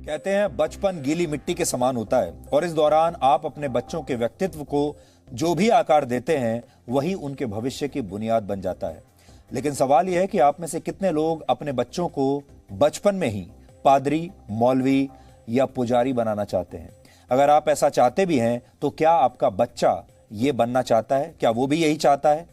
कहते हैं बचपन गीली मिट्टी के समान होता है और इस दौरान आप अपने बच्चों के व्यक्तित्व को जो भी आकार देते हैं वही उनके भविष्य की बुनियाद बन जाता है। लेकिन सवाल यह है कि आप में से कितने लोग अपने बच्चों को बचपन में ही पादरी, मौलवी या पुजारी बनाना चाहते हैं। अगर आप ऐसा चाहते भी हैं तो क्या आपका बच्चा ये बनना चाहता है? क्या वो भी यही चाहता है?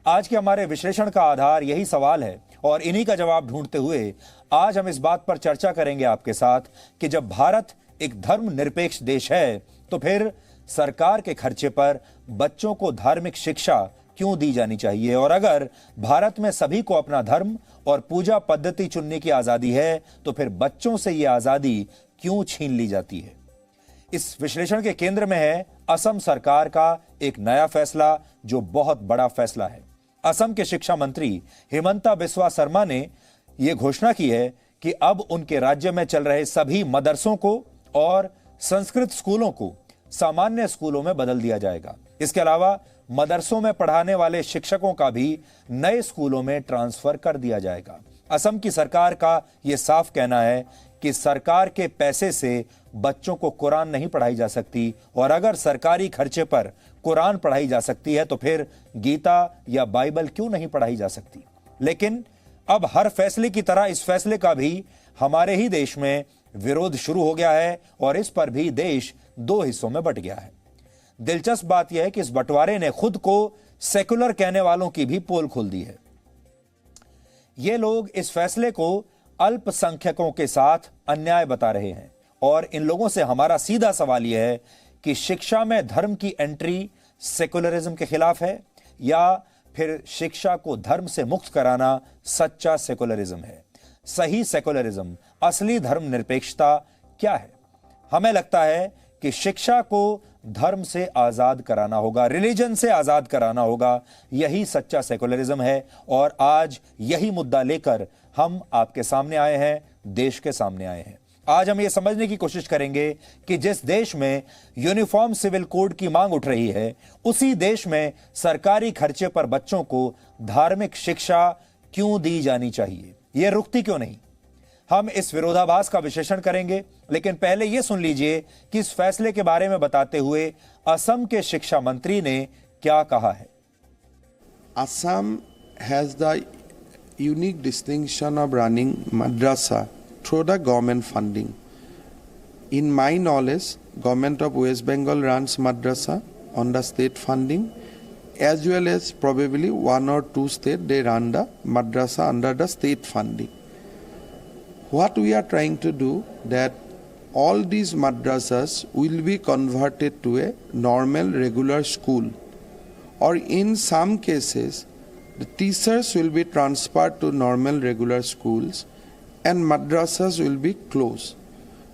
आज के हमारे विश्लेषण का आधार यही सवाल है और इन्हीं का जवाब ढूंढते हुए आज हम इस बात पर चर्चा करेंगे आपके साथ कि जब भारत एक धर्मनिरपेक्ष देश है तो फिर सरकार के खर्चे पर बच्चों को धार्मिक शिक्षा क्यों दी जानी चाहिए, और अगर भारत में सभी को अपना धर्म और पूजा पद्धति चुनने की आजादी है तो फिर बच्चों से यह आजादी क्यों छीन ली जाती है। इस विश्लेषण के केंद्र में है असम सरकार का एक नया फैसला जो बहुत बड़ा फैसला है। असम के शिक्षा मंत्री हिमंता बिस्वा शर्मा ने यह घोषणा की है कि अब उनके राज्य में चल रहे सभी मदरसों को और संस्कृत स्कूलों को सामान्य स्कूलों में बदल दिया जाएगा। इसके अलावा मदरसों में पढ़ाने वाले शिक्षकों का भी नए स्कूलों में ट्रांसफर कर दिया जाएगा। असम की सरकार का यह साफ कहना है कि सरकार के पैसे से बच्चों को कुरान नहीं पढ़ाई जा सकती, और अगर सरकारी खर्चे पर कुरान पढ़ाई जा सकती है तो फिर गीता या बाइबल क्यों नहीं पढ़ाई जा सकती। लेकिन अब हर फैसले की तरह इस फैसले का भी हमारे ही देश में विरोध शुरू हो गया है और इस पर भी देश दो हिस्सों में बंट गया है। दिलचस्प बात यह है कि इस बंटवारे ने खुद को सेकुलर कहने वालों की भी पोल खोल दी है। ये लोग इस फैसले को अल्पसंख्यकों के साथ अन्याय बता रहे हैं और इन लोगों से हमारा सीधा सवाल यह है कि शिक्षा में धर्म की एंट्री सेकुलरिज्म के खिलाफ है या फिर शिक्षा को धर्म से मुक्त कराना सच्चा सेकुलरिज्म है। सही सेकुलरिज्म, असली धर्मनिरपेक्षता क्या है? हमें लगता है कि शिक्षा को धर्म से आजाद कराना होगा, रिलीजन से आजाद कराना होगा। यही सच्चा सेकुलरिज्म है और आज यही मुद्दा लेकर हम आपके सामने आए हैं, देश के सामने आए हैं। आज हम ये समझने की कोशिश करेंगे कि जिस देश में यूनिफॉर्म सिविल कोड की मांग उठ रही है उसी देश में सरकारी खर्चे पर बच्चों को धार्मिक शिक्षा क्यों दी जानी चाहिए, यह रुकती क्यों नहीं। हम इस विरोधाभास का विश्लेषण करेंगे, लेकिन पहले यह सुन लीजिए कि इस फैसले के बारे में बताते हुए असम के शिक्षा मंत्री ने क्या कहा है। Assam has the unique distinction of running madrasa through the government funding. In my knowledge, government of West Bengal runs madrasa on the state funding, as well as probably one or two states they run the madrasa under the state funding. What we are trying to do that all these madrasas will be converted to a normal regular school, or in some cases the teachers will be transferred to normal regular schools and madrasas will be closed.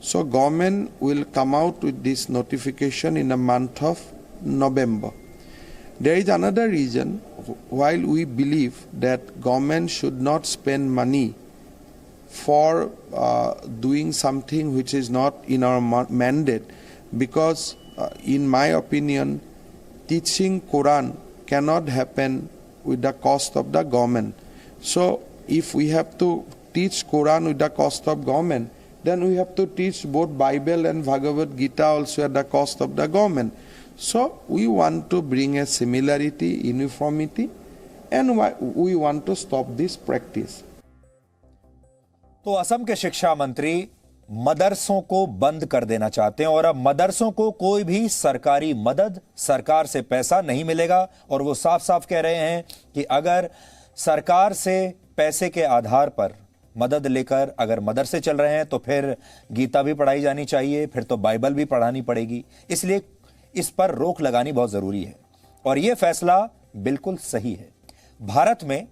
So government will come out with this notification in the month of November. There is another reason while we believe that government should not spend money for doing something which is not in our mandate, because in my opinion teaching Quran cannot happen with the cost of the government. So if we have to teach Quran with the cost of government, then we have to teach both Bible and Bhagavad Gita also at the cost of the government. So we want to bring a similarity, uniformity, and we want to stop this practice. तो असम के शिक्षा मंत्री मदरसों को बंद कर देना चाहते हैं और अब मदरसों को कोई भी सरकारी मदद, सरकार से पैसा नहीं मिलेगा। और वो साफ साफ कह रहे हैं कि अगर सरकार से पैसे के आधार पर मदद लेकर अगर मदरसे चल रहे हैं तो फिर गीता भी पढ़ाई जानी चाहिए, फिर तो बाइबल भी पढ़ानी पड़ेगी। इसलिए इस पर रोक लगानी बहुत जरूरी है और यह फैसला बिल्कुल सही है। भारत में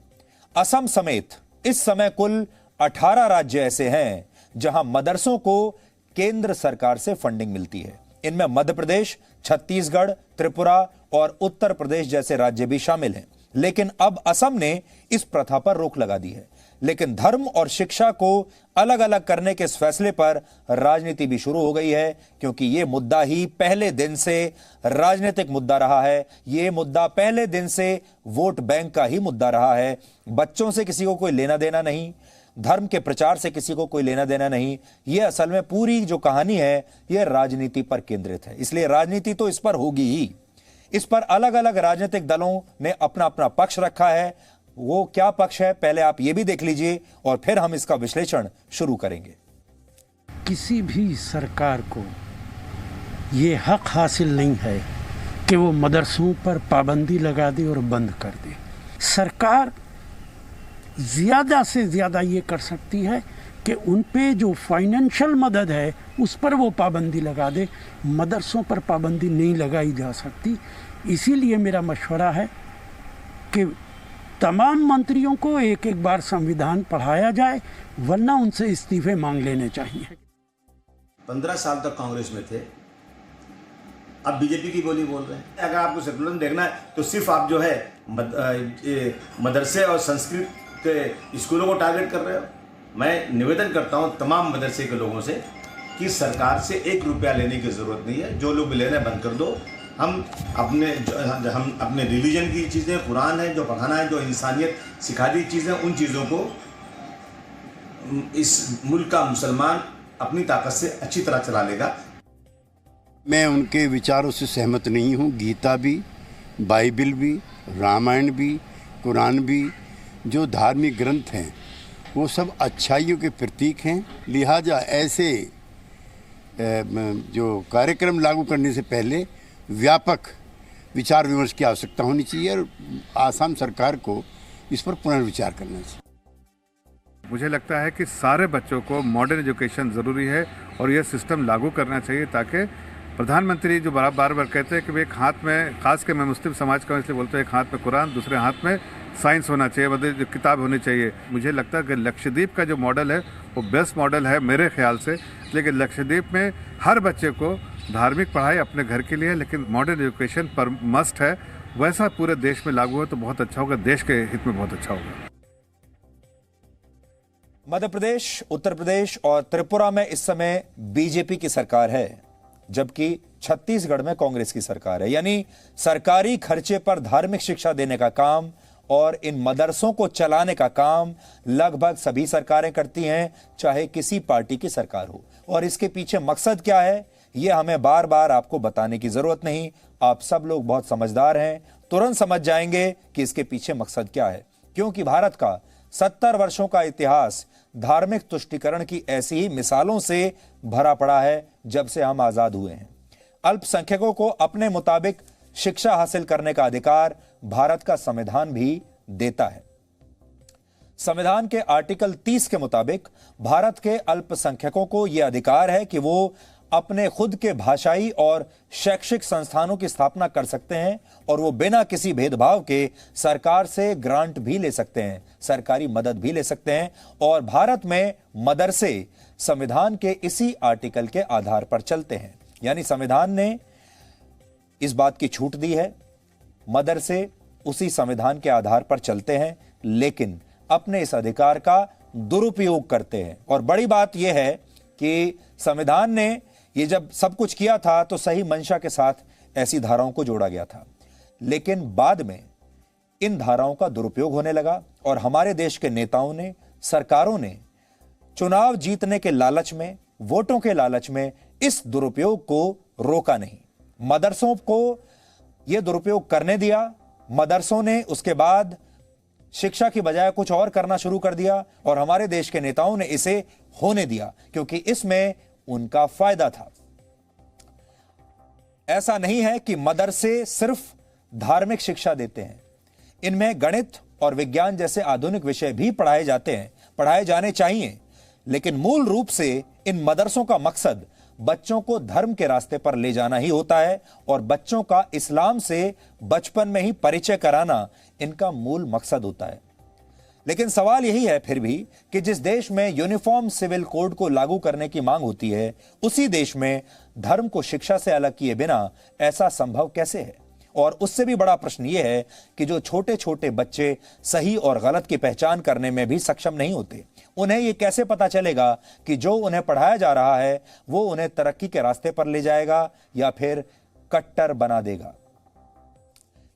असम समेत इस समय कुल 18 राज्य ऐसे हैं जहां मदरसों को केंद्र सरकार से फंडिंग मिलती है। इनमें मध्य प्रदेश, छत्तीसगढ़, त्रिपुरा और उत्तर प्रदेश जैसे राज्य भी शामिल हैं। लेकिन अब असम ने इस प्रथा पर रोक लगा दी है। लेकिन धर्म और शिक्षा को अलग अलग करने के इस फैसले पर राजनीति भी शुरू हो गई है, क्योंकि यह मुद्दा ही पहले दिन से राजनीतिक मुद्दा रहा है। यह मुद्दा पहले दिन से वोट बैंक का ही मुद्दा रहा है। बच्चों से किसी को कोई लेना देना नहीं। धर्म के प्रचार से किसी को कोई लेना देना नहीं। ये असल में पूरी जो कहानी है ये राजनीति पर केंद्रित है, इसलिए राजनीति तो इस पर होगी ही। इस पर अलग अलग राजनीतिक दलों ने अपना अपना पक्ष रखा है। वो क्या पक्ष है पहले आप ये भी देख लीजिए और फिर हम इसका विश्लेषण शुरू करेंगे। किसी भी सरकार को ये हक हासिल नहीं है कि वो मदरसों पर पाबंदी लगा दे और बंद कर दे। सरकार ज़्यादा से ज़्यादा ये कर सकती है कि उन पे जो फाइनेंशियल मदद है उस पर वो पाबंदी लगा दे। मदरसों पर पाबंदी नहीं लगाई जा सकती। इसीलिए मेरा मशवरा है कि तमाम मंत्रियों को एक एक बार संविधान पढ़ाया जाए, वरना उनसे इस्तीफे मांग लेने चाहिए। 15 साल तक कांग्रेस में थे, अब बीजेपी की बोली बोल रहे हैं। अगर आपको सेकुलरिज्म देखना है तो सिर्फ आप जो है मदरसे और संस्कृत के स्कूलों को टारगेट कर रहे हो। मैं निवेदन करता हूं तमाम मदरसे के लोगों से कि सरकार से 1 रुपया लेने की ज़रूरत नहीं है। जो लोग लेना बंद कर दो। हम अपने रिलीजन की चीज़ें, कुरान है जो पढ़ाना है, जो इंसानियत सिखा दी चीज़ें, उन चीज़ों को इस मुल्क का मुसलमान अपनी ताकत से अच्छी तरह चला लेगा। मैं उनके विचारों से सहमत नहीं हूँ। गीता भी, बाइबल भी, रामायण भी, कुरान भी, जो धार्मिक ग्रंथ हैं वो सब अच्छाइयों के प्रतीक हैं। लिहाजा ऐसे जो कार्यक्रम लागू करने से पहले व्यापक विचार विमर्श की आवश्यकता होनी चाहिए और आसाम सरकार को इस पर पुनर्विचार करना चाहिए। मुझे लगता है कि सारे बच्चों को मॉडर्न एजुकेशन ज़रूरी है और यह सिस्टम लागू करना चाहिए ताकि प्रधानमंत्री जो बार बार कहते हैं कि एक हाथ में, खास कर मैं मुस्लिम समाज का इसलिए बोलते हैं, एक हाथ में कुरान, दूसरे हाथ में साइंस होना चाहिए, मतलब जो किताब होनी चाहिए। मुझे लगता है कि लक्षद्वीप का जो मॉडल है वो बेस्ट मॉडल है मेरे ख्याल से। लेकिन लक्षद्वीप में हर बच्चे को धार्मिक पढ़ाई अपने घर के लिए, लेकिन मॉडर्न एजुकेशन पर मस्ट है। वैसा पूरे देश में लागू हो तो बहुत अच्छा होगा, देश के हित में बहुत अच्छा होगा। मध्य प्रदेश, उत्तर प्रदेश और त्रिपुरा में इस समय बीजेपी की सरकार है, जबकि छत्तीसगढ़ में कांग्रेस की सरकार है। यानी सरकारी खर्चे पर धार्मिक शिक्षा देने का काम और इन मदरसों को चलाने का काम लगभग सभी सरकारें करती हैं, चाहे किसी पार्टी की सरकार हो। और इसके पीछे मकसद क्या है यह हमें बार बार आपको बताने की जरूरत नहीं। आप सब लोग बहुत समझदार हैं, तुरंत समझ जाएंगे कि इसके पीछे मकसद क्या है। क्योंकि भारत का 70 वर्षों का इतिहास धार्मिक तुष्टीकरण की ऐसी ही मिसालों से भरा पड़ा है जब से हम आजाद हुए हैं। अल्पसंख्यकों को अपने मुताबिक शिक्षा हासिल करने का अधिकार भारत का संविधान भी देता है। संविधान के आर्टिकल 30 के मुताबिक भारत के अल्पसंख्यकों को यह अधिकार है कि वो अपने खुद के भाषाई और शैक्षिक संस्थानों की स्थापना कर सकते हैं और वो बिना किसी भेदभाव के सरकार से ग्रांट भी ले सकते हैं, सरकारी मदद भी ले सकते हैं। और भारत में मदरसे संविधान के इसी आर्टिकल के आधार पर चलते हैं। यानी संविधान ने इस बात की छूट दी है, मदरसे उसी संविधान के आधार पर चलते हैं, लेकिन अपने इस अधिकार का दुरुपयोग करते हैं। और बड़ी बात यह है कि संविधान ने ये जब सब कुछ किया था तो सही मंशा के साथ ऐसी धाराओं को जोड़ा गया था, लेकिन बाद में इन धाराओं का दुरुपयोग होने लगा और हमारे देश के नेताओं ने, सरकारों ने चुनाव जीतने के लालच में, वोटों के लालच में इस दुरुपयोग को रोका नहीं। मदरसों को यह दुरुपयोग करने दिया। मदरसों ने उसके बाद शिक्षा की बजाय कुछ और करना शुरू कर दिया और हमारे देश के नेताओं ने इसे होने दिया क्योंकि इसमें उनका फायदा था। ऐसा नहीं है कि मदरसे सिर्फ धार्मिक शिक्षा देते हैं, इनमें गणित और विज्ञान जैसे आधुनिक विषय भी पढ़ाए जाते हैं, पढ़ाए जाने चाहिए। लेकिन मूल रूप से इन मदरसों का मकसद बच्चों को धर्म के रास्ते पर ले जाना ही होता है और बच्चों का इस्लाम से बचपन में ही परिचय कराना इनका मूल मकसद होता है। लेकिन सवाल यही है फिर भी कि जिस देश में यूनिफॉर्म सिविल कोड को लागू करने की मांग होती है, उसी देश में धर्म को शिक्षा से अलग किए बिना ऐसा संभव कैसे है? और उससे भी बड़ा प्रश्न यह है कि जो छोटे छोटे बच्चे सही और गलत की पहचान करने में भी सक्षम नहीं होते, उन्हें यह कैसे पता चलेगा कि जो उन्हें पढ़ाया जा रहा है वो उन्हें तरक्की के रास्ते पर ले जाएगा या फिर कट्टर बना देगा?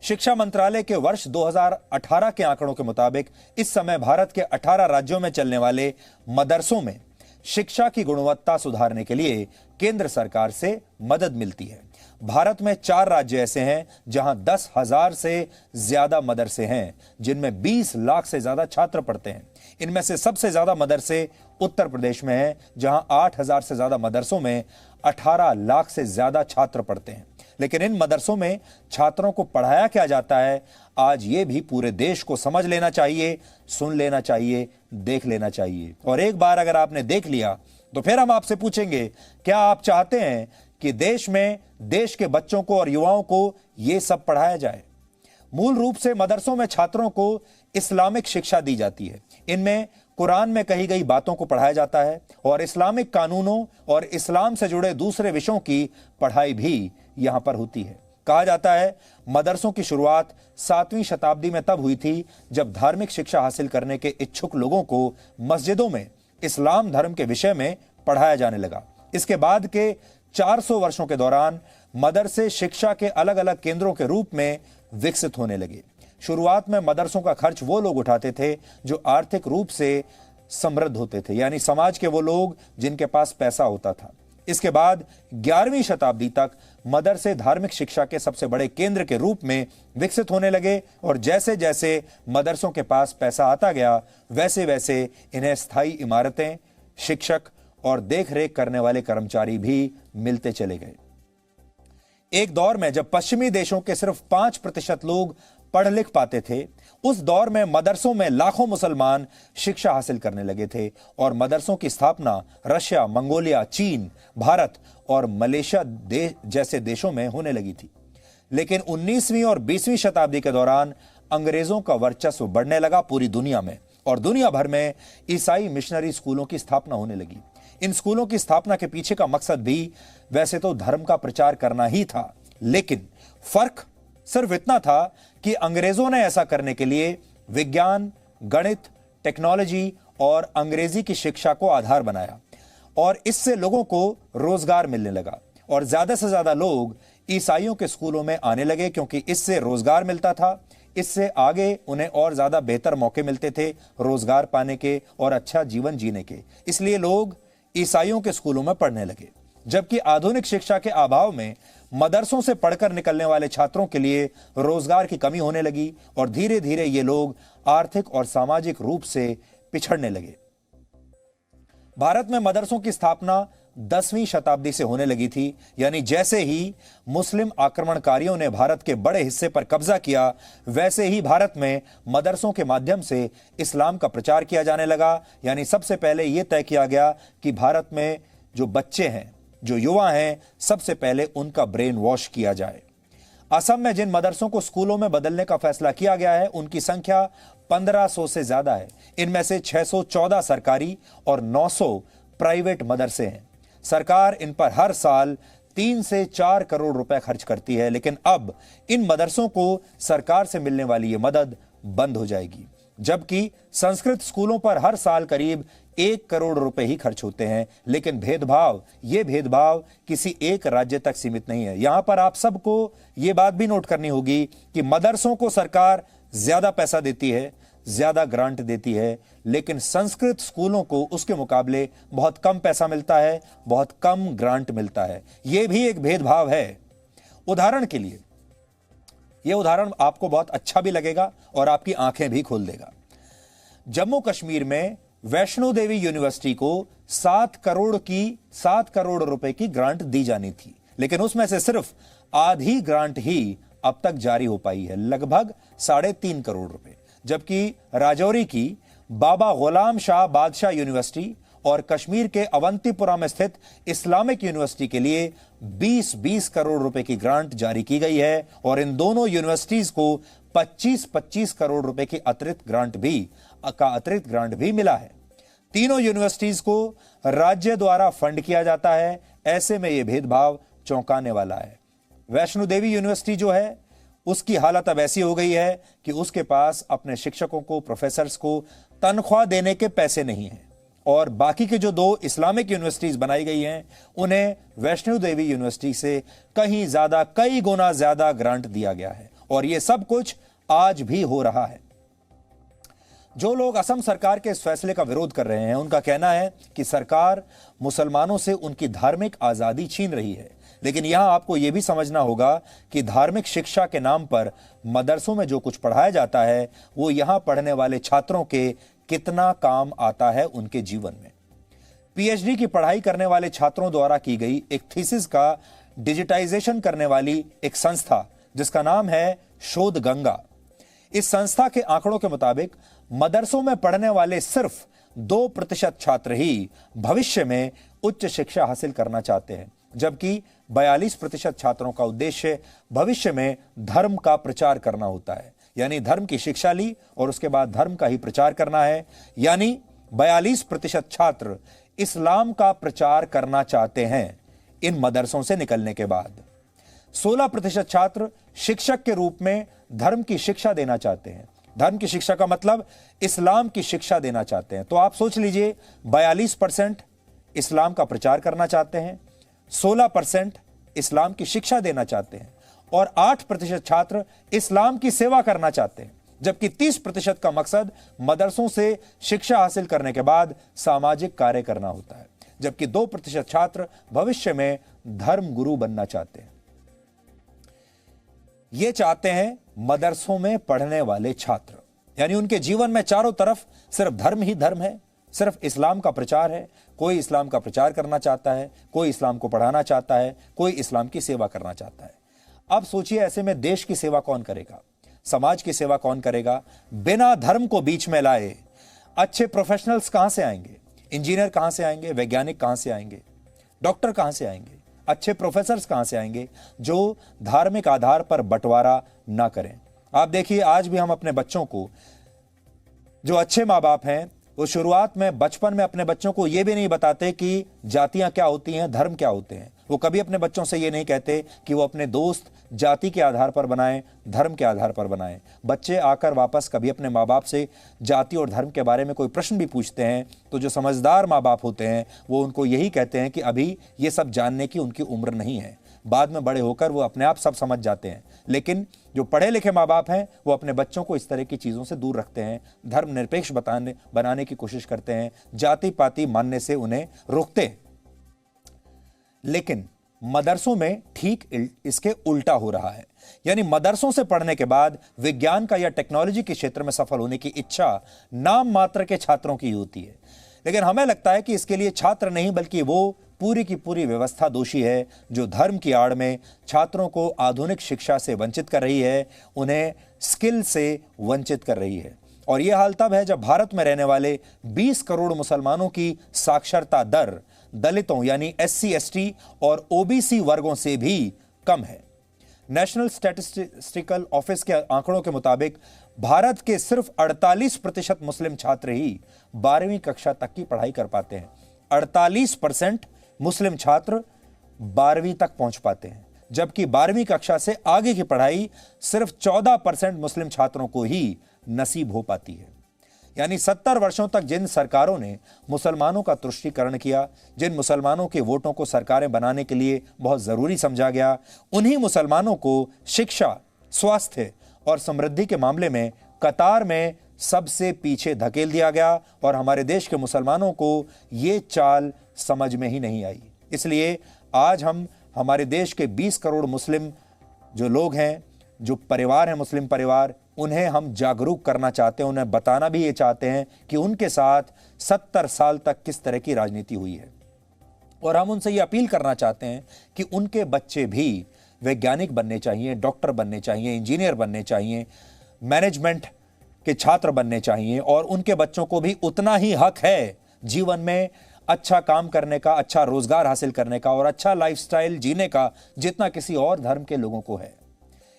शिक्षा मंत्रालय के वर्ष 2018 के आंकड़ों के मुताबिक इस समय भारत के 18 राज्यों में चलने वाले मदरसों में शिक्षा की गुणवत्ता सुधारने के लिए केंद्र सरकार से मदद मिलती है। भारत में 4 राज्य ऐसे हैं जहां 10,000 से ज्यादा मदरसे हैं, जिनमें 20 लाख से ज्यादा छात्र पढ़ते हैं। इनमें से सबसे ज्यादा मदरसे उत्तर प्रदेश में हैं, जहां 8,000 से ज्यादा मदरसों में 18 लाख से ज्यादा छात्र पढ़ते हैं। लेकिन इन मदरसों में छात्रों को पढ़ाया क्या जाता है, आज ये भी पूरे देश को समझ लेना चाहिए, सुन लेना चाहिए, देख लेना चाहिए। और एक बार अगर आपने देख लिया तो फिर हम आपसे पूछेंगे, क्या आप चाहते हैं कि देश में देश के बच्चों को और युवाओं को ये सब पढ़ाया जाए? मूल रूप से मदरसों में छात्रों को इस्लामिक शिक्षा दी जाती है। इनमें कुरान में कही गई बातों को पढ़ाया जाता है और इस्लामिक कानूनों और इस्लाम से जुड़े दूसरे विषयों की पढ़ाई भी यहां पर होती है। कहा जाता है मदरसों की शुरुआत 7वीं शताब्दी में तब हुई थी जब धार्मिक शिक्षा हासिल करने के इच्छुक लोगों को मस्जिदों में इस्लाम धर्म के विषय में पढ़ाया जाने लगा। इसके बाद के 400 वर्षों के दौरान मदरसे शिक्षा के अलग अलग केंद्रों के रूप में विकसित होने लगे। शुरुआत में मदरसों का खर्च वो लोग उठाते थे जो आर्थिक रूप से समृद्ध होते थे, यानी समाज के वो लोग जिनके पास पैसा होता था। इसके बाद 11वीं शताब्दी तक मदरसे धार्मिक शिक्षा के सबसे बड़े केंद्र के रूप में विकसित होने लगे और जैसे जैसे मदरसों के पास पैसा आता गया, वैसे वैसे इन्हें स्थायी इमारतें, शिक्षक और देखरेख करने वाले कर्मचारी भी मिलते चले गए। एक दौर में जब पश्चिमी देशों के सिर्फ 5% लोग पढ़ लिख पाते थे, उस दौर में मदरसों में लाखों मुसलमान शिक्षा हासिल करने लगे थे और मदरसों की स्थापना रशिया, मंगोलिया, चीन, भारत और मलेशिया जैसे देशों में होने लगी थी। लेकिन 19वीं और 20वीं शताब्दी के दौरान अंग्रेजों का वर्चस्व बढ़ने लगा पूरी दुनिया में और दुनिया भर में ईसाई मिशनरी स्कूलों की स्थापना होने लगी। इन स्कूलों की स्थापना के पीछे का मकसद भी वैसे तो धर्म का प्रचार करना ही था, लेकिन फर्क सिर्फ इतना था कि अंग्रेजों ने ऐसा करने के लिए विज्ञान, गणित, टेक्नोलॉजी और अंग्रेजी की शिक्षा को आधार बनाया और इससे लोगों को रोजगार मिलने लगा और ज्यादा से ज्यादा लोग ईसाइयों के स्कूलों में आने लगे क्योंकि इससे रोजगार मिलता था। इससे आगे उन्हें और ज्यादा बेहतर मौके मिलते थे रोजगार पाने के और अच्छा जीवन जीने के, इसलिए लोग ईसाइयों के स्कूलों में पढ़ने लगे। जबकि आधुनिक शिक्षा के अभाव में मदरसों से पढ़कर निकलने वाले छात्रों के लिए रोजगार की कमी होने लगी और धीरे धीरे ये लोग आर्थिक और सामाजिक रूप से पिछड़ने लगे। भारत में मदरसों की स्थापना 10वीं शताब्दी से होने लगी थी, यानी जैसे ही मुस्लिम आक्रमणकारियों ने भारत के बड़े हिस्से पर कब्जा किया, वैसे ही भारत में मदरसों के माध्यम से इस्लाम का प्रचार किया जाने लगा। यानी सबसे पहले यह तय किया गया कि भारत में जो बच्चे हैं, जो युवा हैं, सबसे पहले उनका ब्रेन वॉश किया जाए। असम में जिन मदरसों को स्कूलों में बदलने का फैसला किया गया है, उनकी संख्या 1500 से ज्यादा है। इनमें से 614 सरकारी और 900 प्राइवेट मदरसे हैं। सरकार इन पर हर साल 3 से 4 करोड़ रुपए खर्च करती है, लेकिन अब इन मदरसों को सरकार से मिलने वाली ये मदद बंद हो जाएगी। जबकि संस्कृत स्कूलों पर हर साल करीब 1 करोड़ रुपए ही खर्च होते हैं। लेकिन ये भेदभाव किसी एक राज्य तक सीमित नहीं है। यहां पर आप सबको ये बात भी नोट करनी होगी कि मदरसों को सरकार ज्यादा पैसा देती है, ज्यादा ग्रांट देती है, लेकिन संस्कृत स्कूलों को उसके मुकाबले बहुत कम पैसा मिलता है, बहुत कम ग्रांट मिलता है। यह भी एक भेदभाव है। उदाहरण के लिए, यह उदाहरण आपको बहुत अच्छा भी लगेगा और आपकी आंखें भी खोल देगा। जम्मू कश्मीर में वैष्णो देवी यूनिवर्सिटी को 7 करोड़ रुपए की ग्रांट दी जानी थी, लेकिन उसमें से सिर्फ आधी ग्रांट ही अब तक जारी हो पाई है, लगभग 3.5 करोड़ रुपए। जबकि राजौरी की बाबा गुलाम शाह बादशाह यूनिवर्सिटी और कश्मीर के अवंतीपुरा में स्थित इस्लामिक यूनिवर्सिटी के लिए 20-20 करोड़ रुपए की ग्रांट जारी की गई है और इन दोनों यूनिवर्सिटीज को 25-25 करोड़ रुपए की अतिरिक्त ग्रांट भी मिला है। तीनों यूनिवर्सिटीज को राज्य द्वारा फंड किया जाता है। ऐसे में यह भेदभाव चौंकाने वाला है। वैष्णो देवी यूनिवर्सिटी जो है, उसकी हालत अब ऐसी हो गई है कि उसके पास अपने शिक्षकों को, प्रोफेसर्स को तनख्वाह देने के पैसे नहीं हैं और बाकी के जो 2 इस्लामिक यूनिवर्सिटीज बनाई गई हैं, उन्हें वैष्णो देवी यूनिवर्सिटी से कई गुना ज्यादा ग्रांट दिया गया है और ये सब कुछ आज भी हो रहा है। जो लोग असम सरकार के इस फैसले का विरोध कर रहे हैं, उनका कहना है कि सरकार मुसलमानों से उनकी धार्मिक आजादी छीन रही है। लेकिन यहां आपको यह भी समझना होगा कि धार्मिक शिक्षा के नाम पर मदरसों में जो कुछ पढ़ाया जाता है वो यहां पढ़ने वाले छात्रों के कितना काम आता है उनके जीवन में। पीएचडी की पढ़ाई करने वाले छात्रों द्वारा की गई एक थीसिस का डिजिटाइजेशन करने वाली एक संस्था जिसका नाम है शोध गंगा, इस संस्था के आंकड़ों के मुताबिक मदरसों में पढ़ने वाले सिर्फ 2% छात्र ही भविष्य में उच्च शिक्षा हासिल करना चाहते हैं, जबकि 42% छात्रों का उद्देश्य भविष्य में धर्म का प्रचार करना होता है। यानी धर्म की शिक्षा ली और उसके बाद धर्म का ही प्रचार करना है। यानी 42% छात्र इस्लाम का प्रचार करना चाहते हैं इन मदरसों से निकलने के बाद। 16% छात्र शिक्षक के रूप में धर्म की शिक्षा देना चाहते हैं। धर्म की शिक्षा का मतलब इस्लाम की शिक्षा देना चाहते हैं। तो आप सोच लीजिए, 42% इस्लाम का प्रचार करना चाहते हैं, 16% इस्लाम की शिक्षा देना चाहते हैं और 8% छात्र इस्लाम की सेवा करना चाहते हैं, जबकि 30% का मकसद मदरसों से शिक्षा हासिल करने के बाद सामाजिक कार्य करना होता है, जबकि 2% छात्र भविष्य में धर्म गुरु बनना चाहते हैं। ये चाहते हैं मदरसों में पढ़ने वाले छात्र, यानी उनके जीवन में चारों तरफ सिर्फ धर्म ही धर्म है, सिर्फ इस्लाम का प्रचार है। कोई इस्लाम का प्रचार करना चाहता है, कोई इस्लाम को पढ़ाना चाहता है, कोई इस्लाम की सेवा करना चाहता है। अब सोचिए, ऐसे में देश की सेवा कौन करेगा, समाज की सेवा कौन करेगा? बिना धर्म को बीच में लाए अच्छे प्रोफेशनल्स कहां से आएंगे? इंजीनियर कहां से आएंगे? वैज्ञानिक कहां से आएंगे? डॉक्टर कहां से आएंगे? अच्छे प्रोफेसर्स कहां से आएंगे जो धार्मिक आधार पर बंटवारा ना करें? आप देखिए, आज भी हम अपने बच्चों को, जो अच्छे माँ बाप हैं, वो शुरुआत में बचपन में अपने बच्चों को ये भी नहीं बताते कि जातियां क्या होती हैं, धर्म क्या होते हैं। वो कभी अपने बच्चों से ये नहीं कहते कि वो अपने दोस्त जाति के आधार पर बनाएं, धर्म के आधार पर बनाएं। बच्चे आकर वापस कभी अपने माँ बाप से जाति और धर्म के बारे में कोई प्रश्न भी पूछते हैं तो जो समझदार माँ बाप होते हैं वो उनको यही कहते हैं कि अभी ये सब जानने की उनकी उम्र नहीं है, बाद में बड़े होकर वो अपने आप सब समझ जाते हैं। लेकिन जो पढ़े लिखे माँ बाप हैं वो अपने बच्चों को इस तरह की चीज़ों से दूर रखते हैं, धर्मनिरपेक्ष बनाने की कोशिश करते हैं, जाति पाति मानने से उन्हें रोकते हैं। लेकिन मदरसों में ठीक इसके उल्टा हो रहा है। यानी मदरसों से पढ़ने के बाद विज्ञान का या टेक्नोलॉजी के क्षेत्र में सफल होने की इच्छा नाम मात्र के छात्रों की होती है। लेकिन हमें लगता है कि इसके लिए छात्र नहीं बल्कि वो पूरी की पूरी व्यवस्था दोषी है जो धर्म की आड़ में छात्रों को आधुनिक शिक्षा से वंचित कर रही है, उन्हें स्किल से वंचित कर रही है। और यह हाल तब है जब भारत में रहने वाले 20 करोड़ मुसलमानों की साक्षरता दर दलितों यानी SC, ST और OBC वर्गों से भी कम है। नेशनल स्टैटिस्टिकल ऑफिस के आंकड़ों के मुताबिक भारत के सिर्फ 48% मुस्लिम छात्र ही 12वीं कक्षा तक की पढ़ाई कर पाते हैं। 48% मुस्लिम छात्र 12वीं तक पहुंच पाते हैं, जबकि 12वीं कक्षा से आगे की पढ़ाई सिर्फ 14% मुस्लिम छात्रों को ही नसीब हो पाती है। यानी 70 वर्षों तक जिन सरकारों ने मुसलमानों का तुष्टीकरण किया, जिन मुसलमानों के वोटों को सरकारें बनाने के लिए बहुत जरूरी समझा गया, उन्हीं मुसलमानों को शिक्षा, स्वास्थ्य और समृद्धि के मामले में कतार में सबसे पीछे धकेल दिया गया और हमारे देश के मुसलमानों को ये चाल समझ में ही नहीं आई। इसलिए आज हम हमारे देश के 20 करोड़ मुस्लिम जो लोग हैं, जो परिवार हैं, मुस्लिम परिवार, उन्हें हम जागरूक करना चाहते हैं, उन्हें बताना भी ये चाहते हैं कि उनके साथ 70 साल तक किस तरह की राजनीति हुई है। और हम उनसे ये अपील करना चाहते हैं कि उनके बच्चे भी वैज्ञानिक बनने चाहिए, डॉक्टर बनने चाहिए, इंजीनियर बनने चाहिए, मैनेजमेंट के छात्र बनने चाहिए और उनके बच्चों को भी उतना ही हक है जीवन में अच्छा काम करने का, अच्छा रोजगार हासिल करने का और अच्छा लाइफस्टाइल जीने का जितना किसी और धर्म के लोगों को है।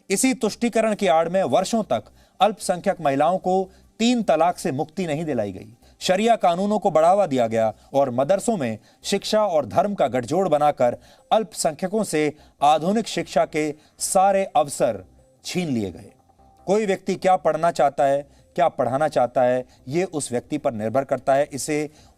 इसी तुष्टीकरण की आड़ में वर्षों तक अल्पसंख्यक महिलाओं को 3 तलाक से मुक्ति नहीं दिलाई गई, शरिया कानूनों को बढ़ावा दिया गया और मदरसों में शिक्षा और धर्म का गठजोड़ बनाकर अल्पसंख्यकों से आधुनिक शिक्षा के सारे अवसर छीन लिए गए। कोई व्यक्ति क्या पढ़ना चाहता है, क्या पढ़ाना चाहता है, ये उस व्यक्ति पर निर्भर करता है,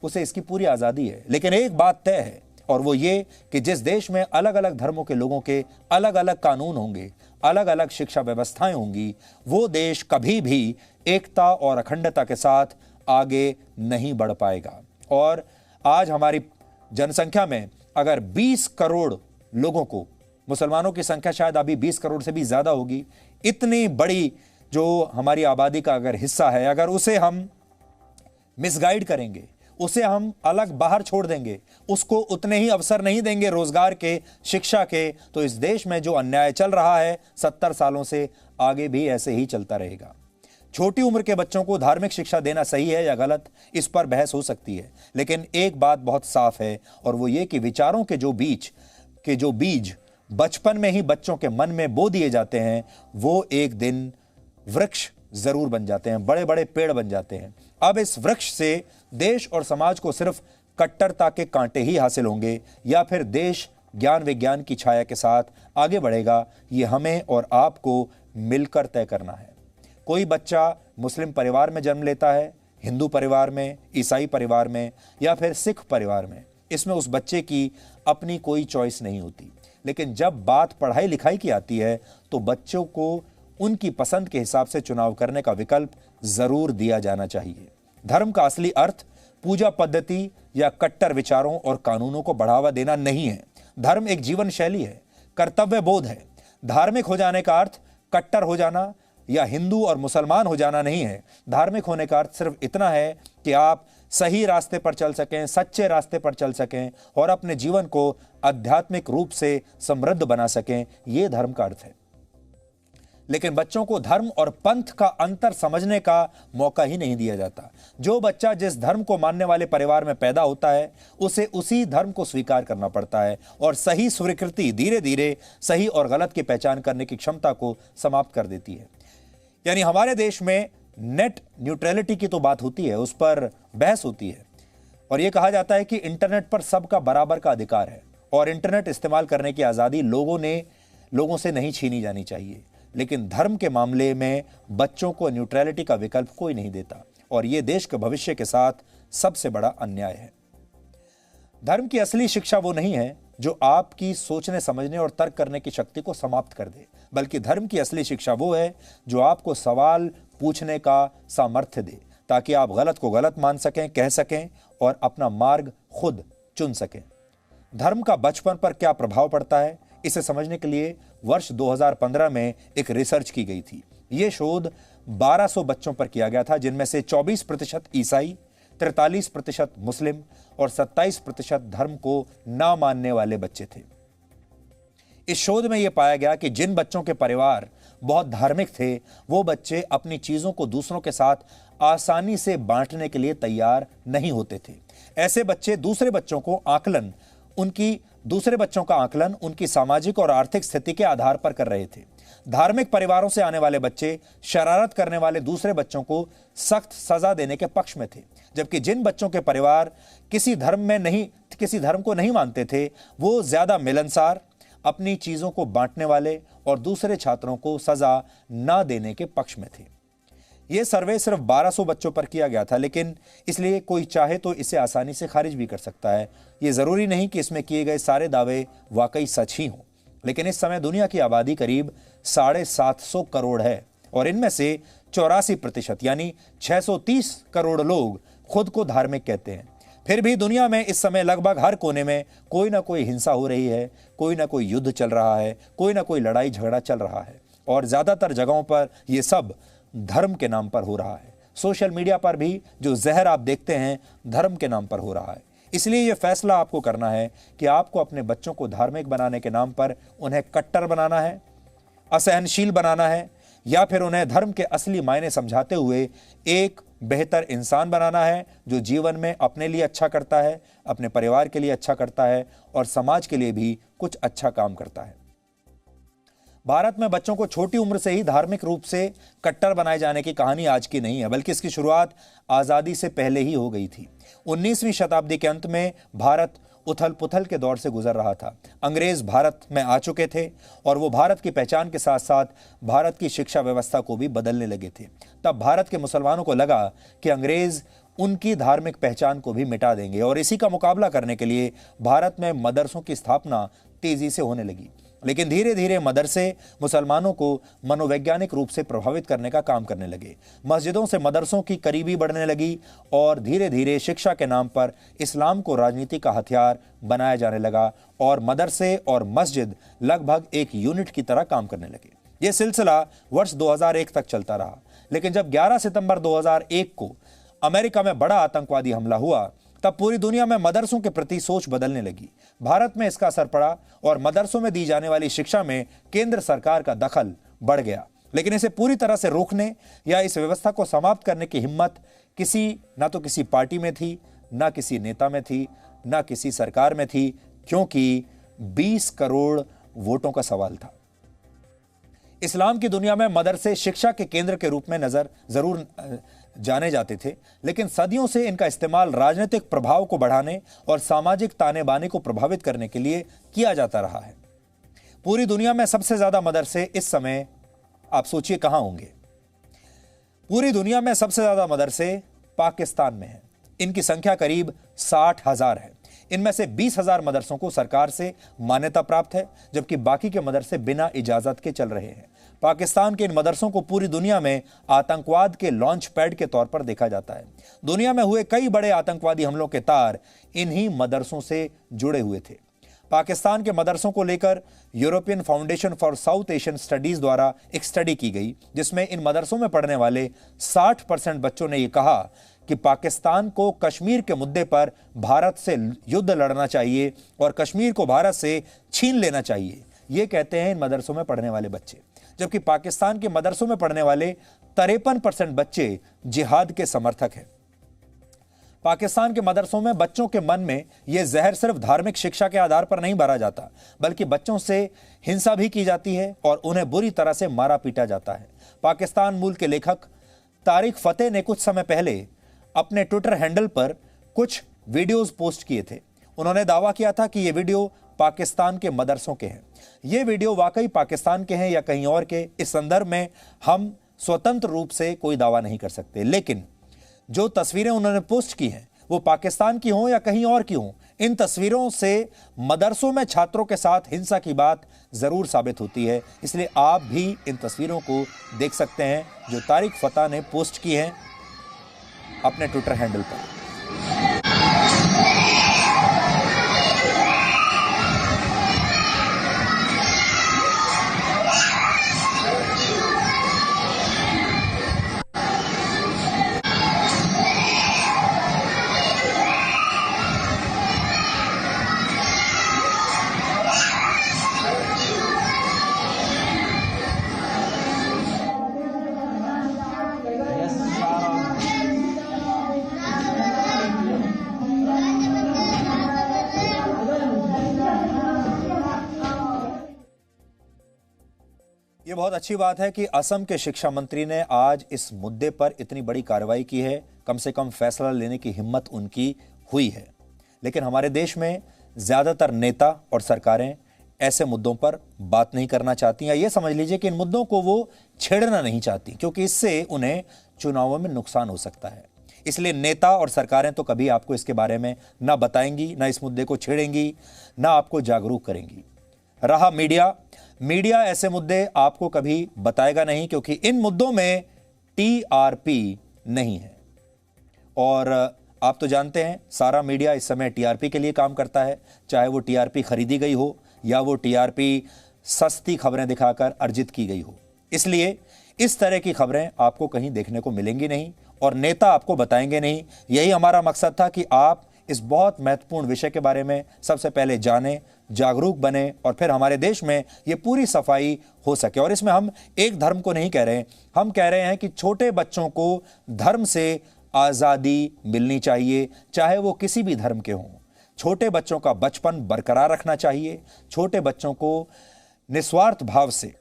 उसे इसकी पूरी आज़ादी है। लेकिन एक बात तय है, और वो ये कि जिस देश में अलग अलग धर्मों के लोगों के अलग अलग कानून होंगे, अलग अलग शिक्षा व्यवस्थाएं होंगी, वो देश कभी भी एकता और अखंडता के साथ आगे नहीं बढ़ पाएगा। और आज हमारी जनसंख्या में अगर 20 करोड़ लोगों को, मुसलमानों की संख्या शायद अभी 20 करोड़ से भी ज्यादा होगी, इतनी बड़ी जो हमारी आबादी का अगर हिस्सा है, अगर उसे हम मिसगाइड करेंगे, उसे हम अलग बाहर छोड़ देंगे, उसको उतने ही अवसर नहीं देंगे रोजगार के, शिक्षा के, तो इस देश में जो अन्याय चल रहा है 70 सालों से, आगे भी ऐसे ही चलता रहेगा। छोटी उम्र के बच्चों को धार्मिक शिक्षा देना सही है या गलत, इस पर बहस हो सकती है, लेकिन एक बात बहुत साफ है, और वो ये कि विचारों के जो बीज बचपन में ही बच्चों के मन में बो दिए जाते हैं, वो एक दिन वृक्ष जरूर बन जाते हैं, बड़े बड़े पेड़ बन जाते हैं। अब इस वृक्ष से देश और समाज को सिर्फ कट्टरता के कांटे ही हासिल होंगे या फिर देश ज्ञान विज्ञान की छाया के साथ आगे बढ़ेगा, ये हमें और आपको मिलकर तय करना है। कोई बच्चा मुस्लिम परिवार में जन्म लेता है, हिंदू परिवार में, ईसाई परिवार में या फिर सिख परिवार में, इसमें उस बच्चे की अपनी कोई चॉइस नहीं होती। लेकिन जब बात पढ़ाई लिखाई की आती है तो बच्चों को उनकी पसंद के हिसाब से चुनाव करने का विकल्प जरूर दिया जाना चाहिए। धर्म का असली अर्थ पूजा पद्धति या कट्टर विचारों और कानूनों को बढ़ावा देना नहीं है। धर्म एक जीवन शैली है, कर्तव्य बोध है। धार्मिक हो जाने का अर्थ कट्टर हो जाना या हिंदू और मुसलमान हो जाना नहीं है। धार्मिक होने का अर्थ सिर्फ इतना है कि आप सही रास्ते पर चल सकें, सच्चे रास्ते पर चल सकें और अपने जीवन को आध्यात्मिक रूप से समृद्ध बना सकें, यह धर्म का अर्थ है। लेकिन बच्चों को धर्म और पंथ का अंतर समझने का मौका ही नहीं दिया जाता। जो बच्चा जिस धर्म को मानने वाले परिवार में पैदा होता है, उसे उसी धर्म को स्वीकार करना पड़ता है और सही स्वीकृति धीरे धीरे सही और गलत की पहचान करने की क्षमता को समाप्त कर देती है। यानी हमारे देश में नेट न्यूट्रलिटी की तो बात होती है, उस पर बहस होती है और यह कहा जाता है कि इंटरनेट पर सबका बराबर का अधिकार है और इंटरनेट इस्तेमाल करने की आज़ादी लोगों से नहीं छीनी जानी चाहिए। लेकिन धर्म के मामले में बच्चों को न्यूट्रलिटी का विकल्प कोई नहीं देता और यह देश के भविष्य के साथ सबसे बड़ा अन्याय है। धर्म की असली शिक्षा वो नहीं है जो आपकी सोचने समझने और तर्क करने की शक्ति को समाप्त कर दे, बल्कि धर्म की असली शिक्षा वो है जो आपको सवाल पूछने का सामर्थ्य दे, ताकि आप गलत को गलत मान सकें, कह सकें और अपना मार्ग खुद चुन सकें। धर्म का बचपन पर क्या प्रभाव पड़ता है, इसे समझने के लिए वर्ष 2015 में एक रिसर्च की गई थी। यह शोध 1200 बच्चों पर किया गया था, जिनमें से 24% ईसाई, 43% मुस्लिम और 27% धर्म को ना मानने वाले बच्चे थे। इस शोध में यह पाया गया कि जिन बच्चों के परिवार बहुत धार्मिक थे, वो बच्चे अपनी चीजों को दूसरों के साथ आसानी से बांटने के लिए तैयार नहीं होते थे। ऐसे बच्चे दूसरे बच्चों का आकलन उनकी सामाजिक और आर्थिक स्थिति के आधार पर कर रहे थे। धार्मिक परिवारों से आने वाले बच्चे शरारत करने वाले दूसरे बच्चों को सख्त सजा देने के पक्ष में थे, जबकि जिन बच्चों के परिवार किसी धर्म को नहीं मानते थे, वो ज्यादा मिलनसार, अपनी चीजों को बांटने वाले और दूसरे छात्रों को सजा न देने के पक्ष में थे। यह सर्वे सिर्फ 1200 बच्चों पर किया गया था, लेकिन इसलिए कोई चाहे तो इसे आसानी से खारिज भी कर सकता है। यह जरूरी नहीं कि इसमें किए गए सारे दावे वाकई सच ही हों, लेकिन इस समय दुनिया की आबादी करीब 750 करोड़ है और इनमें से 84% यानी 630 करोड़ लोग खुद को धार्मिक कहते हैं। फिर भी दुनिया में इस समय लगभग हर कोने में कोई ना कोई हिंसा हो रही है, कोई ना कोई युद्ध चल रहा है, कोई ना कोई लड़ाई झगड़ा चल रहा है और ज्यादातर जगहों पर यह सब धर्म के नाम पर हो रहा है। सोशल मीडिया पर भी जो जहर आप देखते हैं, धर्म के नाम पर हो रहा है। इसलिए यह फैसला आपको करना है कि आपको अपने बच्चों को धार्मिक बनाने के नाम पर उन्हें कट्टर बनाना है, असहनशील बनाना है, या फिर उन्हें धर्म के असली मायने समझाते हुए एक बेहतर इंसान बनाना है जो जीवन में अपने लिए अच्छा करता है, अपने परिवार के लिए अच्छा करता है और समाज के लिए भी कुछ अच्छा काम करता है। भारत में बच्चों को छोटी उम्र से ही धार्मिक रूप से कट्टर बनाए जाने की कहानी आज की नहीं है, बल्कि इसकी शुरुआत आजादी से पहले ही हो गई थी। 19वीं शताब्दी के अंत में भारत उथल पुथल के दौर से गुजर रहा था। अंग्रेज भारत में आ चुके थे और वो भारत की पहचान के साथ साथ भारत की शिक्षा व्यवस्था को भी बदलने लगे थे। तब भारत के मुसलमानों को लगा कि अंग्रेज उनकी धार्मिक पहचान को भी मिटा देंगे। और इसी का मुकाबला करने के लिए भारत में मदरसों की स्थापना तेजी से होने लगी। लेकिन धीरे धीरे मदरसे मुसलमानों को मनोवैज्ञानिक रूप से प्रभावित करने का काम करने लगे। मस्जिदों से मदरसों की करीबी बढ़ने लगी और धीरे धीरे शिक्षा के नाम पर इस्लाम को राजनीति का हथियार बनाया जाने लगा और मदरसे और मस्जिद लगभग एक यूनिट की तरह काम करने लगे। यह सिलसिला वर्ष 2001 तक चलता रहा। लेकिन जब 11 सितंबर 2001 को अमेरिका में बड़ा आतंकवादी हमला हुआ, तब पूरी दुनिया में मदरसों के प्रति सोच बदलने लगी। भारत में इसका असर पड़ा और मदरसों में दी जाने वाली शिक्षा में केंद्र सरकार का दखल बढ़ गया। लेकिन इसे पूरी तरह से रोकने या इस व्यवस्था को समाप्त करने की हिम्मत ना तो किसी पार्टी में थी, ना किसी नेता में थी, ना किसी सरकार में थी, क्योंकि 20 करोड़ वोटों का सवाल था। इस्लाम की दुनिया में मदरसे शिक्षा के केंद्र के रूप में जरूर जाने जाते थे, लेकिन सदियों से इनका इस्तेमाल राजनीतिक प्रभाव को बढ़ाने और सामाजिक ताने बाने को प्रभावित करने के लिए किया जाता रहा है। पूरी दुनिया में सबसे ज्यादा मदरसे इस समय आप सोचिए कहां होंगे। पूरी दुनिया में सबसे ज्यादा मदरसे पाकिस्तान में हैं। इनकी संख्या करीब 60,000 है। इनमें से 20,000 मदरसों को सरकार से मान्यता प्राप्त है, जबकि बाकी के मदरसे बिना इजाजत के चल रहे हैं। पाकिस्तान के इन मदरसों को पूरी दुनिया में आतंकवाद के लॉन्च पैड के तौर पर देखा जाता है। दुनिया में हुए कई बड़े आतंकवादी हमलों के तार इन्हीं मदरसों से जुड़े हुए थे। पाकिस्तान के मदरसों को लेकर European foundation for south Asian studies द्वारा एक स्टडी की गई, जिसमें इन मदरसों में पढ़ने वाले 60% बच्चों ने यह कहा कि पाकिस्तान को कश्मीर के मुद्दे पर भारत से युद्ध लड़ना चाहिए और कश्मीर को भारत से छीन लेना चाहिए। ये कहते हैं इन मदरसों में पढ़ने वाले बच्चे। जबकि पाकिस्तान के मदरसों में पढ़ने वाले 53% बच्चे जिहाद के समर्थक हैं। पाकिस्तान के मदरसों में बच्चों के मन में यह जहर सिर्फ धार्मिक शिक्षा के आधार पर नहीं भरा जाता, बल्कि बच्चों से हिंसा भी की जाती है और उन्हें बुरी तरह से मारा पीटा जाता है। पाकिस्तान मूल के लेखक तारिक फतेह ने कुछ समय पहले अपने ट्विटर हैंडल पर कुछ वीडियोस पोस्ट किए थे। उन्होंने दावा किया था कि ये वीडियो पाकिस्तान के मदरसों के हैं। ये वीडियो वाकई पाकिस्तान के हैं या कहीं और के, इस संदर्भ में हम स्वतंत्र रूप से कोई दावा नहीं कर सकते। लेकिन जो तस्वीरें उन्होंने पोस्ट की हैं वो पाकिस्तान की हों या कहीं और की हों, इन तस्वीरों से मदरसों में छात्रों के साथ हिंसा की बात जरूर साबित होती है। इसलिए आप भी इन तस्वीरों को देख सकते हैं जो तारिक फतेह ने पोस्ट की हैं अपने ट्विटर हैंडल पर। ये बहुत अच्छी बात है कि असम के शिक्षा मंत्री ने आज इस मुद्दे पर इतनी बड़ी कार्रवाई की है। कम से कम फैसला लेने की हिम्मत उनकी हुई है। लेकिन हमारे देश में ज्यादातर नेता और सरकारें ऐसे मुद्दों पर बात नहीं करना चाहती, या ये समझ लीजिए कि इन मुद्दों को वो छेड़ना नहीं चाहती, क्योंकि इससे उन्हें चुनावों में नुकसान हो सकता है। इसलिए नेता और सरकारें तो कभी आपको इसके बारे में ना बताएंगी, ना इस मुद्दे को छेड़ेंगी, ना आपको जागरूक करेंगी। रहा मीडिया ऐसे मुद्दे आपको कभी बताएगा नहीं, क्योंकि इन मुद्दों में टीआरपी नहीं है। और आप तो जानते हैं सारा मीडिया इस समय टीआरपी के लिए काम करता है, चाहे वो टीआरपी खरीदी गई हो या वो टीआरपी सस्ती खबरें दिखाकर अर्जित की गई हो। इसलिए इस तरह की खबरें आपको कहीं देखने को मिलेंगी नहीं और नेता आपको बताएंगे नहीं। यही हमारा मकसद था कि आप इस बहुत महत्वपूर्ण विषय के बारे में सबसे पहले जानें, जागरूक बने और फिर हमारे देश में ये पूरी सफाई हो सके। और इसमें हम एक धर्म को नहीं कह रहे हैं, हम कह रहे हैं कि छोटे बच्चों को धर्म से आज़ादी मिलनी चाहिए, चाहे वो किसी भी धर्म के हों। छोटे बच्चों का बचपन बरकरार रखना चाहिए। छोटे बच्चों को निस्वार्थ भाव से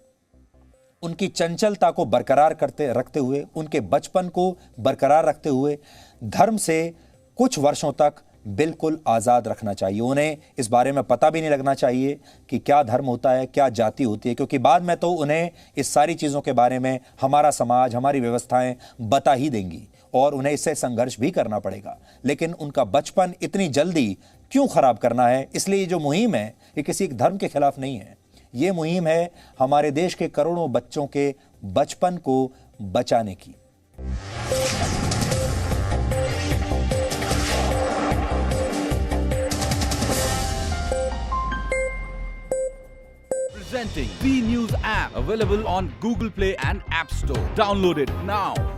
उनकी चंचलता को बरकरार रखते हुए, उनके बचपन को बरकरार रखते हुए धर्म से कुछ वर्षों तक बिल्कुल आज़ाद रखना चाहिए। उन्हें इस बारे में पता भी नहीं लगना चाहिए कि क्या धर्म होता है, क्या जाति होती है, क्योंकि बाद में तो उन्हें इस सारी चीज़ों के बारे में हमारा समाज, हमारी व्यवस्थाएं बता ही देंगी और उन्हें इससे संघर्ष भी करना पड़ेगा। लेकिन उनका बचपन इतनी जल्दी क्यों खराब करना है? इसलिए ये जो मुहिम है ये किसी एक धर्म के खिलाफ नहीं है। ये मुहिम है हमारे देश के करोड़ों बच्चों के बचपन को बचाने की। Presenting B News app, available on Google Play and App Store. Download it now.